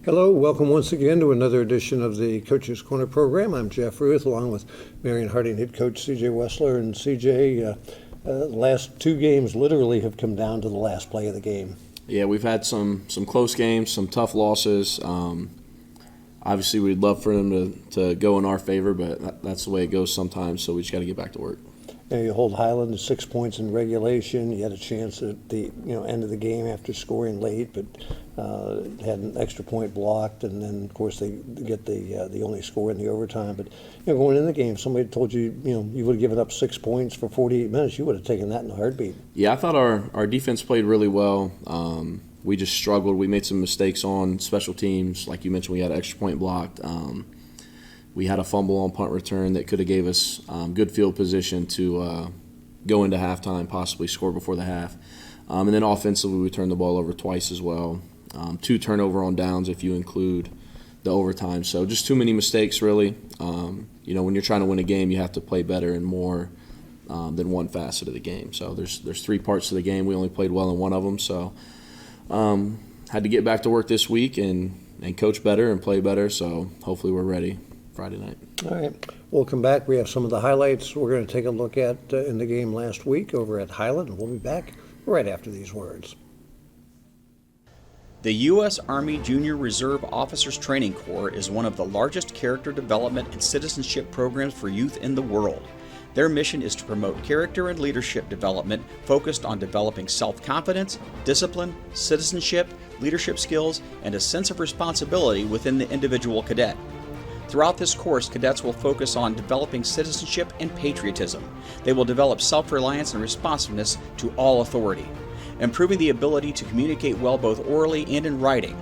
Hello, welcome once again to another edition of the Coach's Corner program. I'm Jeff Ruth, along with Marion Harding head coach C.J. Wessler. And C.J., the last two games literally have come down to the last play of the game. Yeah, we've had some close games, some tough losses. Obviously, we'd love for them to go in our favor, but that's the way it goes sometimes, so we just got to get back to work. You hold Highland to 6 points in regulation. You had a chance at the end of the game after scoring late, but had an extra point blocked, and then of course they get the only score in the overtime. But going in the game, somebody told you you would have given up 6 points for 48 minutes. You would have taken that in a heartbeat. Yeah, I thought our defense played really well. We just struggled. We made some mistakes on special teams, like you mentioned. We had an extra point blocked. We had a fumble on punt return that could have gave us good field position to go into halftime, possibly score before the half. And then offensively, we turned the ball over twice as well. 2 turnover on downs if you include the overtime. So just too many mistakes, really. When you're trying to win a game, you have to play better and more than one facet of the game. So there's 3 parts of the game. We only played well in one of them. So had to get back to work this week and coach better and play better. So hopefully we're ready Friday night. All right. We'll come back. We have some of the highlights we're going to take a look at in the game last week over at Highland, and we'll be back right after these words. The U.S. Army Junior Reserve Officers Training Corps is one of the largest character development and citizenship programs for youth in the world. Their mission is to promote character and leadership development focused on developing self-confidence, discipline, citizenship, leadership skills, and a sense of responsibility within the individual cadet. Throughout this course, cadets will focus on developing citizenship and patriotism. They will develop self-reliance and responsiveness to all authority, improving the ability to communicate well both orally and in writing.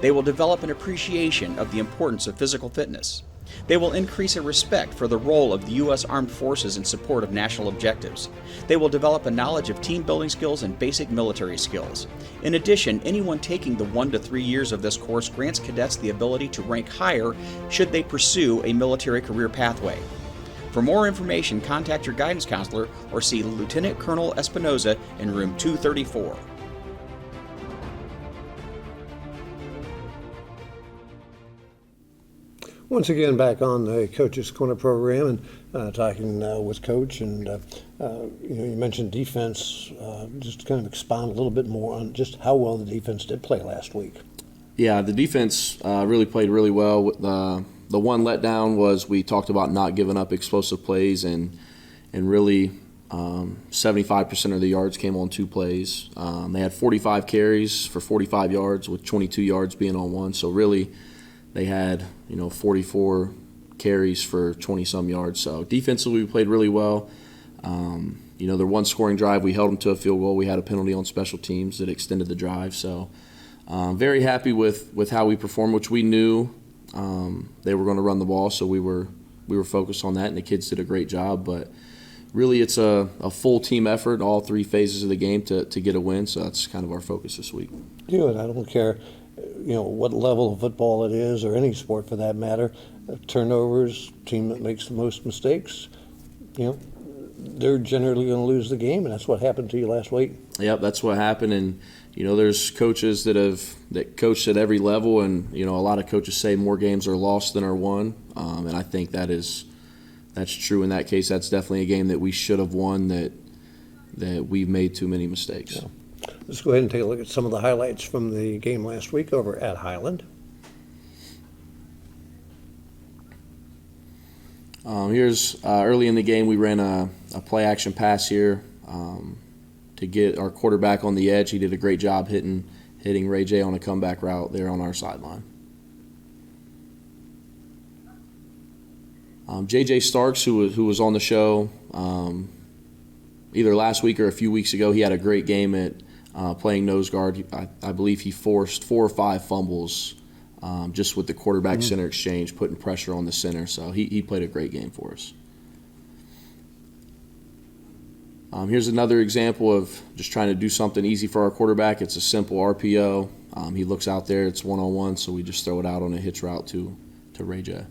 They will develop an appreciation of the importance of physical fitness. They will increase a respect for the role of the U.S. Armed Forces in support of national objectives. They will develop a knowledge of team-building skills and basic military skills. In addition, anyone taking the 1 to 3 years of this course grants cadets the ability to rank higher should they pursue a military career pathway. For more information, contact your guidance counselor or see Lieutenant Colonel Espinoza in room 234. Once again, back on the Coach's Corner program and talking with Coach. And you mentioned defense. Just kind of expound a little bit more on just how well the defense did play last week. Yeah, the defense really played really well. The one letdown was we talked about not giving up explosive plays, and really 75% of the yards came on 2 plays. They had 45 carries for 45 yards, with 22 yards being on one. So really, they had 44 carries for 20-some yards. So defensively, we played really well. Their one scoring drive, we held them to a field goal. We had a penalty on special teams that extended the drive. So very happy with how we performed, which we knew they were going to run the ball. So we were focused on that, and the kids did a great job. But really, it's a full team effort, all 3 phases of the game to get a win. So that's kind of our focus this week. Good. I don't care what level of football it is, or any sport for that matter. Turnovers, team that makes the most mistakes, they're generally going to lose the game, and that's what happened to you last week. Yep, that's what happened. And there's coaches that coached at every level, and a lot of coaches say more games are lost than are won, and I think that's true in that case. That's definitely a game that we should have won, that we've made too many mistakes. Yeah. Let's go ahead and take a look at some of the highlights from the game last week over at Highland. Here's early in the game, we ran a play-action pass here to get our quarterback on the edge. He did a great job hitting Ray J on a comeback route there on our sideline. J.J. Starks, who was on the show either last week or a few weeks ago, he had a great game at playing nose guard. I believe he forced 4 or 5 fumbles just with the quarterback-center exchange, putting pressure on the center. So he played a great game for us. Here's another example of just trying to do something easy for our quarterback. It's a simple RPO. He looks out there, it's one-on-one, so we just throw it out on a hitch route to Ray J.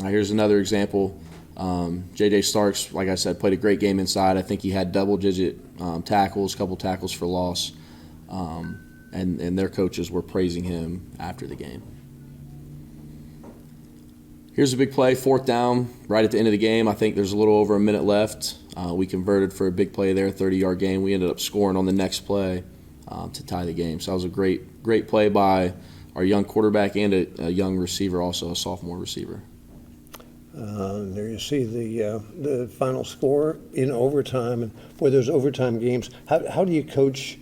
Here's another example. J.J. Starks, like I said, played a great game inside. I think he had double-digit tackles, couple tackles for loss, and their coaches were praising him after the game. Here's a big play, 4th down, right at the end of the game. I think there's a little over a minute left. We converted for a big play there, 30-yard gain. We ended up scoring on the next play to tie the game. So that was a great play by our young quarterback and a young receiver, also a sophomore receiver. There you see the final score in overtime. And for those overtime games, how do you coach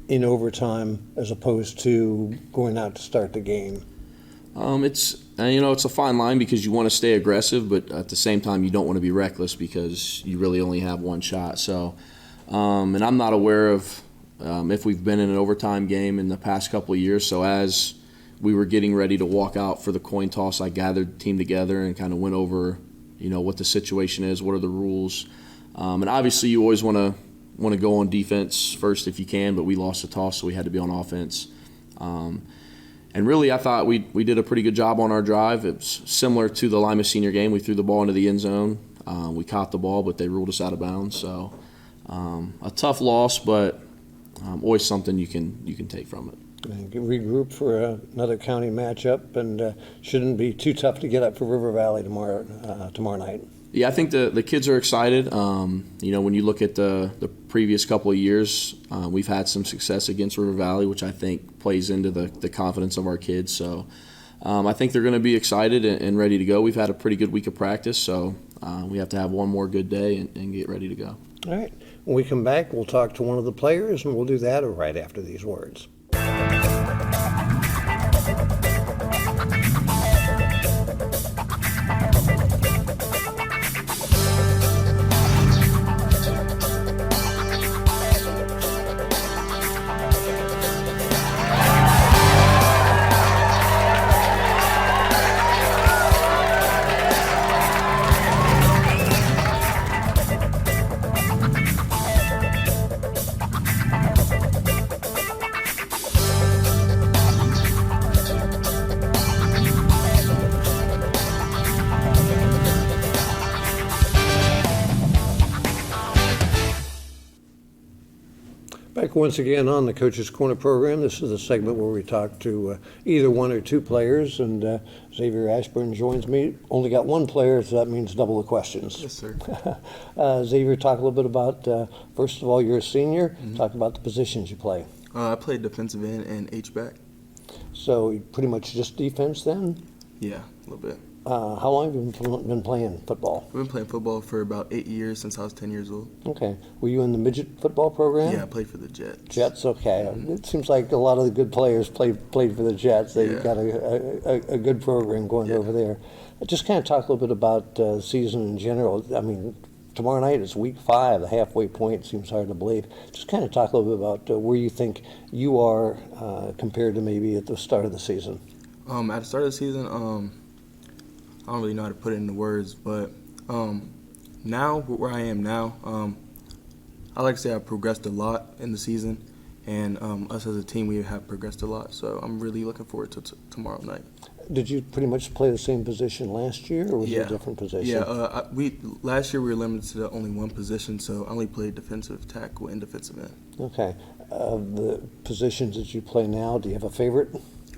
in overtime as opposed to going out to start the game? It's a fine line because you want to stay aggressive, but at the same time you don't want to be reckless because you really only have one shot. So, and I'm not aware of if we've been in an overtime game in the past couple of years. So as we were getting ready to walk out for the coin toss, I gathered the team together and kind of went over, what the situation is, what are the rules, and obviously you always want to go on defense first if you can, but we lost the toss, so we had to be on offense. And really, I thought we did a pretty good job on our drive. It was similar to the Lima Senior game. We threw the ball into the end zone. We caught the ball, but they ruled us out of bounds. So a tough loss, but always something you can take from it. And regroup for another county matchup, and shouldn't be too tough to get up for River Valley tomorrow night. Yeah, I think the kids are excited. When you look at the previous couple of years, we've had some success against River Valley, which I think plays into the confidence of our kids. So I think they're going to be excited and ready to go. We've had a pretty good week of practice, so we have to have one more good day and get ready to go. All right. When we come back, we'll talk to one of the players, and we'll do that right after these words. Back once again on the Coach's Corner program. This is a segment where we talk to either one or two players, and Xavier Ashburn joins me. Only got one player, so that means double the questions. Yes, sir. Xavier, talk a little bit about, first of all, you're a senior. Mm-hmm. Talk about the positions you play. I played defensive end and H-back. So pretty much just defense then? Yeah, a little bit. How long have you been playing football? I've been playing football for about 8 years, since I was 10 years old. Okay. Were you in the midget football program? Yeah, I played for the Jets. Jets, okay. It seems like a lot of the good players played for the Jets. They got a good program going over there. Just kind of talk a little bit about the season in general. I mean, tomorrow night is week 5, the halfway point. Seems hard to believe. Just kind of talk a little bit about where you think you are compared to maybe at the start of the season. At the start of the season, I don't really know how to put it into words, but now, where I am now, I like to say I've progressed a lot in the season, and us as a team, we have progressed a lot, so I'm really looking forward to tomorrow night. Did you pretty much play the same position last year, or was it a different position? Yeah, last year we were limited to only one position, so I only played defensive tackle and defensive end. Okay. Of the positions that you play now, do you have a favorite?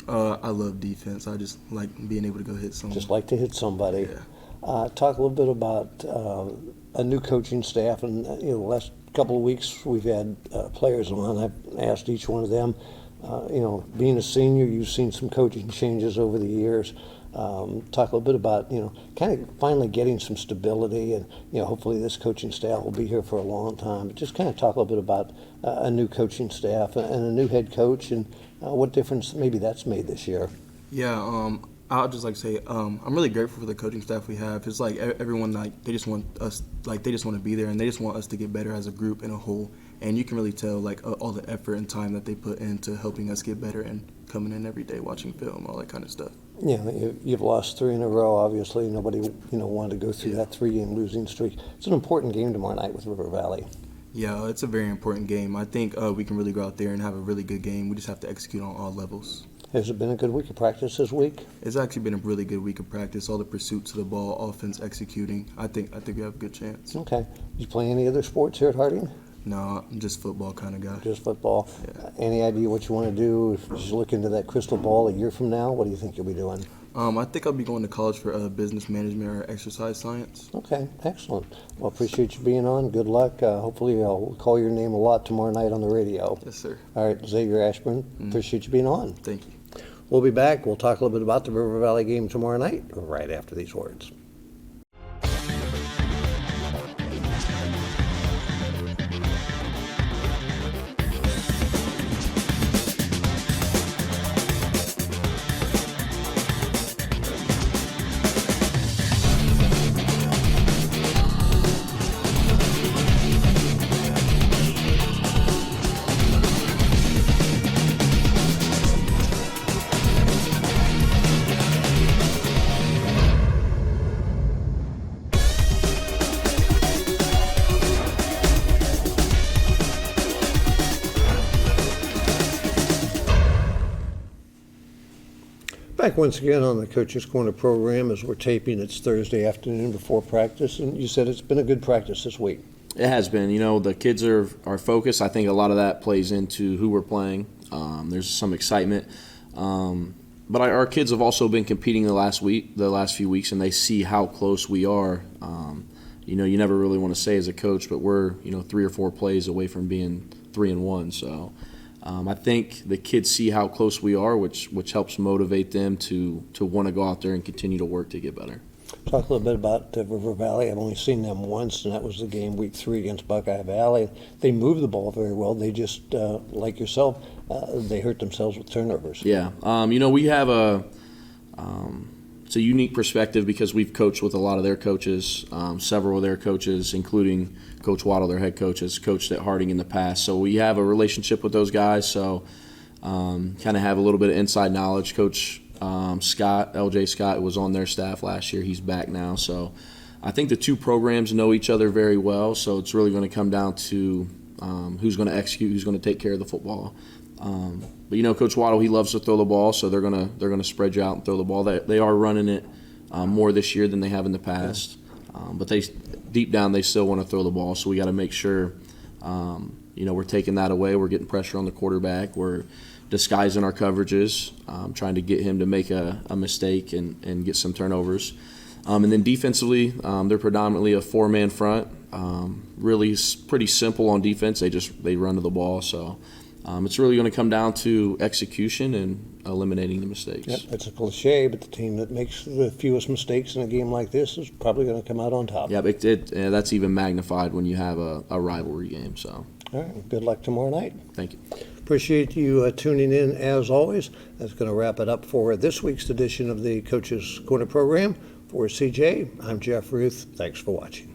I love defense. I just like being able to go hit someone. Just like to hit somebody. Yeah. Talk a little bit about a new coaching staff, and the last couple of weeks we've had players on. I've asked each one of them. Being a senior, you've seen some coaching changes over the years. Talk a little bit about kind of finally getting some stability, and hopefully this coaching staff will be here for a long time. But just kind of talk a little bit about a new coaching staff and a new head coach, and what difference maybe that's made this year. Yeah, I'll just like to say I'm really grateful for the coaching staff we have. It's like everyone they just want us, they just want to be there, and they just want us to get better as a group and a whole. And you can really tell all the effort and time that they put into helping us get better and coming in every day, watching film, all that kind of stuff. Yeah, you've lost 3 in a row. Obviously, nobody wanted to go through that 3-game losing streak. It's an important game tomorrow night with River Valley. Yeah, it's a very important game. I think we can really go out there and have a really good game. We just have to execute on all levels. Has it been a good week of practice this week? It's actually been a really good week of practice. All the pursuits of the ball, offense, executing. I think we have a good chance. Okay. You play any other sports here at Harding? No, I'm just football kind of guy. Just football? Yeah. Any idea what you want to do? If you look into that crystal ball a year from now, what do you think you'll be doing? I think I'll be going to college for business management or exercise science. Okay, excellent. Well, appreciate you being on. Good luck. Hopefully I'll call your name a lot tomorrow night on the radio. Yes, sir. All right, Xavier Ashburn, appreciate you being on. Thank you. We'll be back. We'll talk a little bit about the River Valley game tomorrow night, right after these words. Back once again on the Coach's Corner program as we're taping. It's Thursday afternoon before practice, and you said it's been a good practice this week. It has been. You know, the kids are focused. I think a lot of that plays into who we're playing. There's some excitement. But our kids have also been competing the last few weeks, and they see how close we are. You know, you never really want to say as a coach, but we're 3 or 4 plays away from being 3-1. So I think the kids see how close we are, which helps motivate them to want to go out there and continue to work to get better. Talk a little bit about River Valley. I've only seen them once, and that was the game week 3 against Buckeye Valley. They moved the ball very well. They just, like yourself, they hurt themselves with turnovers. Yeah. We have it's a unique perspective because we've coached with a lot of their coaches, several of their coaches, including Coach Waddle, their head coach, has coached at Harding in the past. So we have a relationship with those guys. So kind of have a little bit of inside knowledge. Coach Scott, LJ Scott, was on their staff last year. He's back now. So I think the two programs know each other very well. So it's really going to come down to who's going to execute, who's going to take care of the football. But Coach Waddle, he loves to throw the ball, so they're gonna spread you out and throw the ball. They are running it more this year than they have in the past. But deep down they still want to throw the ball. So we got to make sure we're taking that away. We're getting pressure on the quarterback. We're disguising our coverages, trying to get him to make a mistake and get some turnovers. And then defensively, they're predominantly a 4-man front. Really pretty simple on defense. They run to the ball. So. It's really going to come down to execution and eliminating the mistakes. Yep, it's a cliche, but the team that makes the fewest mistakes in a game like this is probably going to come out on top. Yeah, but that's even magnified when you have a rivalry game. So, all right, good luck tomorrow night. Thank you. Appreciate you tuning in as always. That's going to wrap it up for this week's edition of the Coach's Corner program. For CJ, I'm Jeff Ruth. Thanks for watching.